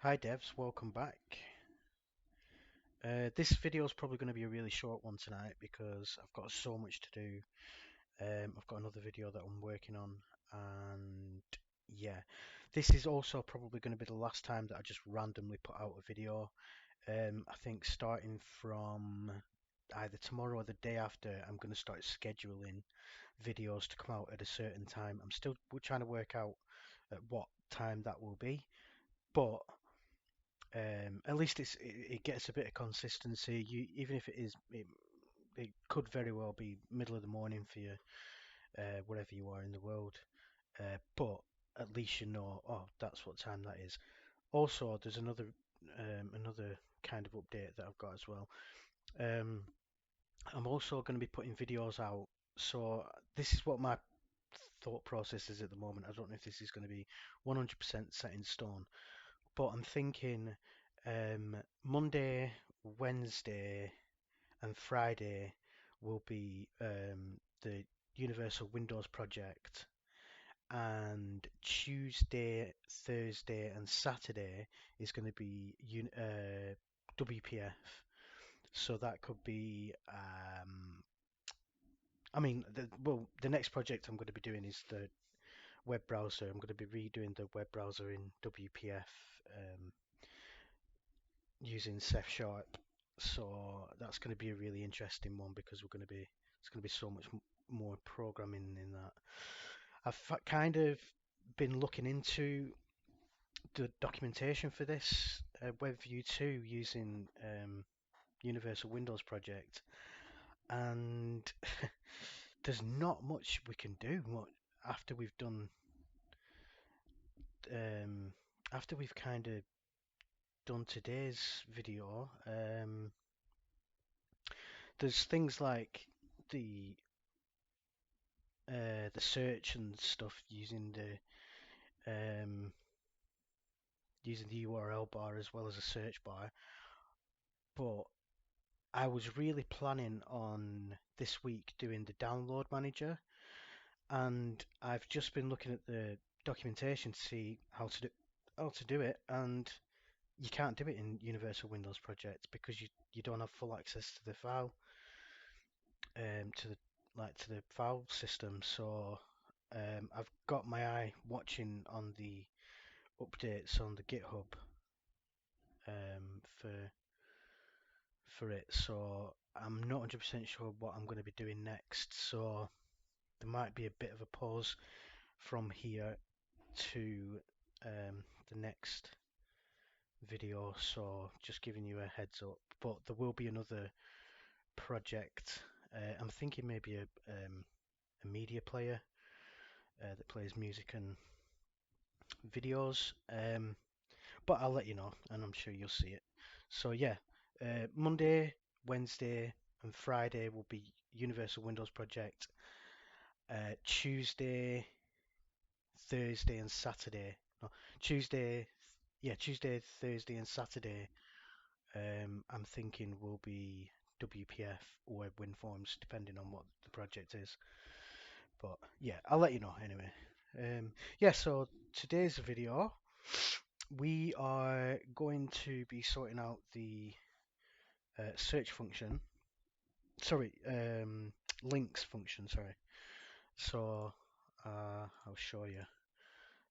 Hi devs, welcome back. This video is probably going to be a really short one tonight because I've got so much to do. I've got another video that I'm working on, and yeah, this is also probably going to be the last time that I just randomly put out a video. I think starting from either tomorrow or the day after, I'm going to start scheduling videos to come out at a certain time. I'm still trying to work out at what time that will be, but at least it gets a bit of consistency. Even if it could very well be middle of the morning for you, wherever you are in the world. But at least you know, oh, that's what time that is. Also, there's another kind of update that I've got as well. Um, I'm also going to be putting videos out. So this is what my thought process is at the moment. I don't know if this is going to be 100% set in stone, but I'm thinking Monday, Wednesday, and Friday will be the Universal Windows project, and Tuesday, Thursday, and Saturday is going to be WPF. So that could be, the next project I'm going to be doing is the web browser. I'm going to be redoing the web browser in WPF. Using Ceph Sharp. So that's going to be a really interesting one because it's going to be so much more programming in that. I've kind of been looking into the documentation for this WebView2 using Universal Windows Project, and there's not much we can do after we've done after we've kind of done today's video. There's things like the the search and stuff um, using the URL bar as well as a search bar. But I was really planning on this week doing the download manager, and I've just been looking at the documentation to see how to do it, and you can't do it in Universal Windows Project because you don't have full access to the file, to the file system. So I've got my eye watching on the updates on the GitHub for it. So I'm not 100% sure what I'm going to be doing next. So there might be a bit of a pause from here to the next video. So just giving you a heads up. But there will be another project. I'm thinking maybe a media player that plays music and videos. But I'll let you know, and I'm sure you'll see it. So yeah, Monday, Wednesday, and Friday will be Universal Windows Project. Tuesday, Thursday, and Saturday. No, Tuesday, Thursday, and Saturday. I'm thinking will be WPF or WinForms, depending on what the project is. But yeah, I'll let you know anyway. Yeah, so today's video, we are going to be sorting out the search function. Sorry, links function. Sorry. So I'll show you.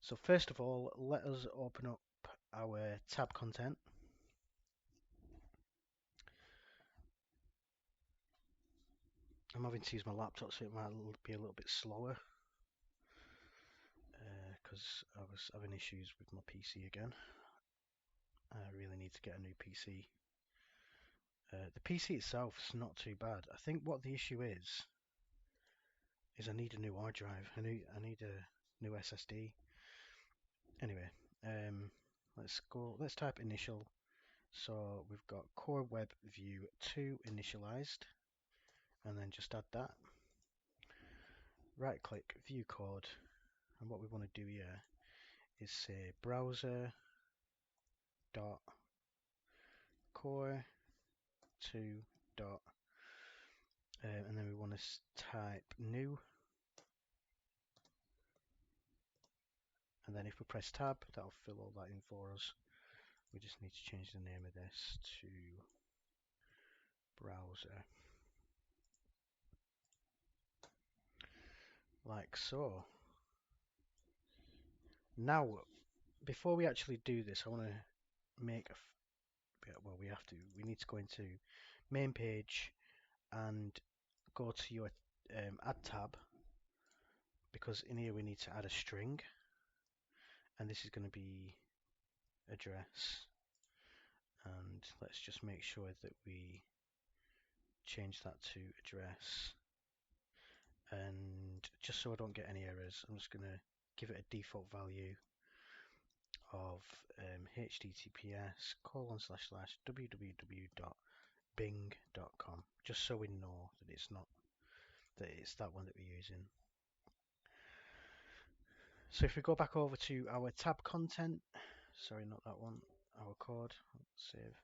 So first of all, let us open up our tab content. I'm having to use my laptop, so it might be a little bit slower because I was having issues with my PC again. I really need to get a new PC. The PC itself is not too bad. I think what the issue is I need a new hard drive. I need a new SSD. Anyway, let's type initial. So we've got core WebView2 initialized, and then just add that. Right click, view code, and what we want to do here is say browser dot core 2 dot, and then we want to type new, and then if we press tab, that'll fill all that in for us. We just need to change the name of this to browser, like so. Now, before we actually do this, I want to make a well, we need to go into main page and go to your add tab, because in here we need to add a string, and this is going to be address, and let's just make sure that we change that to address. And just so I don't get any errors, I'm just going to give it a default value of https://www.bing.com, just so we know that it's that one that we're using. So if we go back over to our tab content, sorry, not that one, our code, let's save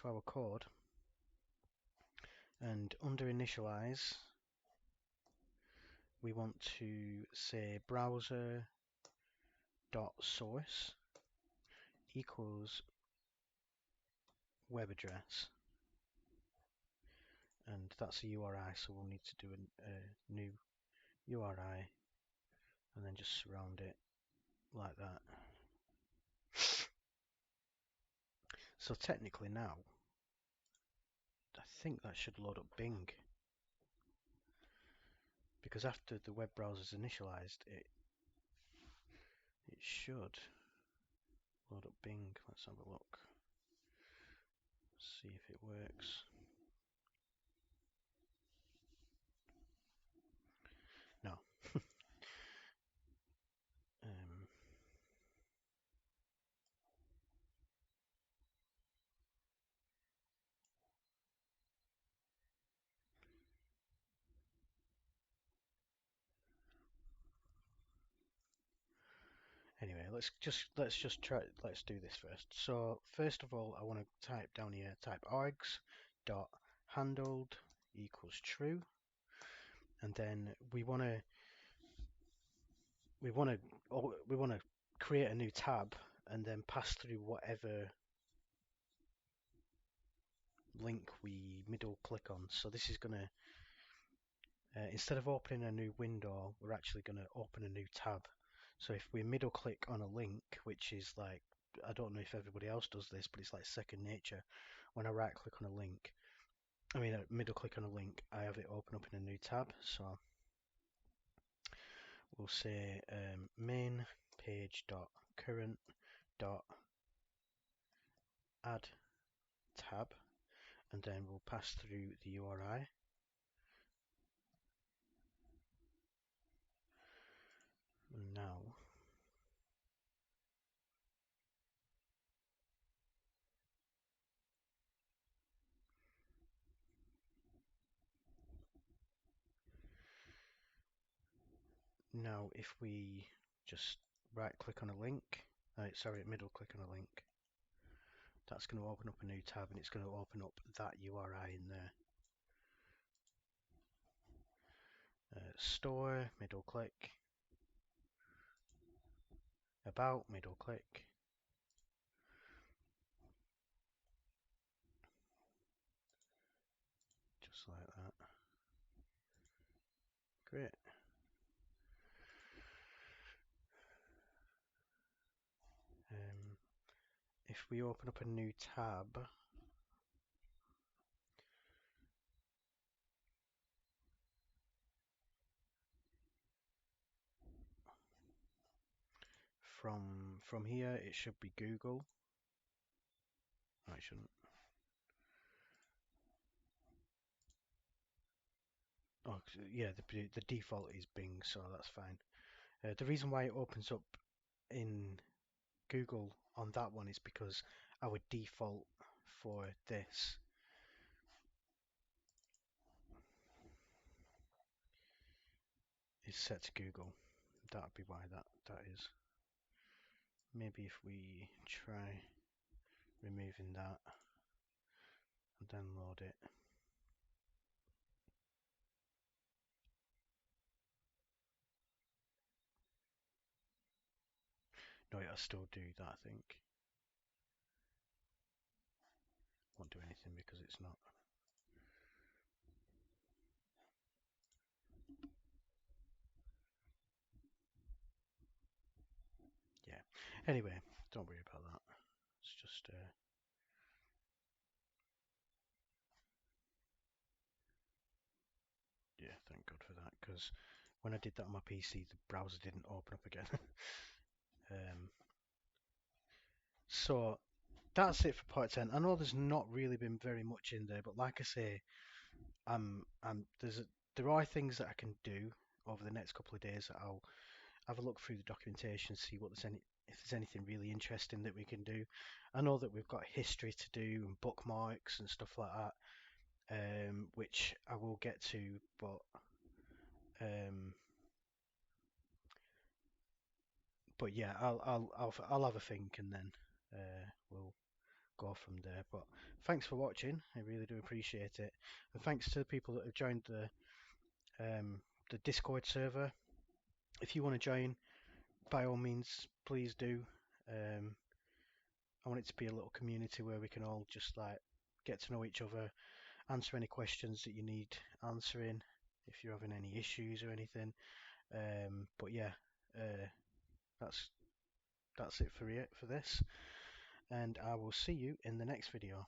to our code, and under initialize, we want to say browser dot source equals web address, and that's a URI, so we'll need to do a new URI and then just surround it like that. So technically now, I think that should load up Bing, because after the web browser is initialized, it should load up Bing. Let's have a look, see if it works. No. Anyway, let's do this first. So first of all, I want to type down here, type args dot handled equals true, and then we want to create a new tab and then pass through whatever link we middle click on. So this is gonna instead of opening a new window, we're actually going to open a new tab. So if we middle click on a link, which is like, I don't know if everybody else does this, but it's like second nature. When I right click on a link, middle click on a link, I have it open up in a new tab. So we'll say main page dot current dot add tab, and then we'll pass through the URI. Now if we just right click on a link, middle click on a link, that's going to open up a new tab, and it's going to open up that URI in there. Store, middle click, about, middle click, just like that. Great. If we open up a new tab, from here it should be Google. No, it shouldn't. Oh, yeah, the default is Bing, so that's fine. The reason why it opens up in Google on that one is because our default for this is set to Google. That'd be why that is. Maybe if we try removing that and then load it. No, it'll still do that, I think. won't do anything because it's not. Yeah. Anyway, don't worry about that. It's just yeah, thank God for that, because when I did that on my PC, the browser didn't open up again. um, so that's it for part 10. I know there's not really been very much in there, but like I say, there are things that I can do over the next couple of days. I'll have a look through the documentation, see what if there's anything really interesting that we can do. I know that we've got history to do and bookmarks and stuff like that, which I will get to, um, but yeah, I'll have a think and then we'll go from there. But thanks for watching. I really do appreciate it, and thanks to the people that have joined the Discord server. If you want to join, by all means, please do. Um, I want it to be a little community where we can all just like get to know each other, answer any questions that you need answering, if you're having any issues or anything. But yeah, uh, that's that's it for this, and I will see you in the next video.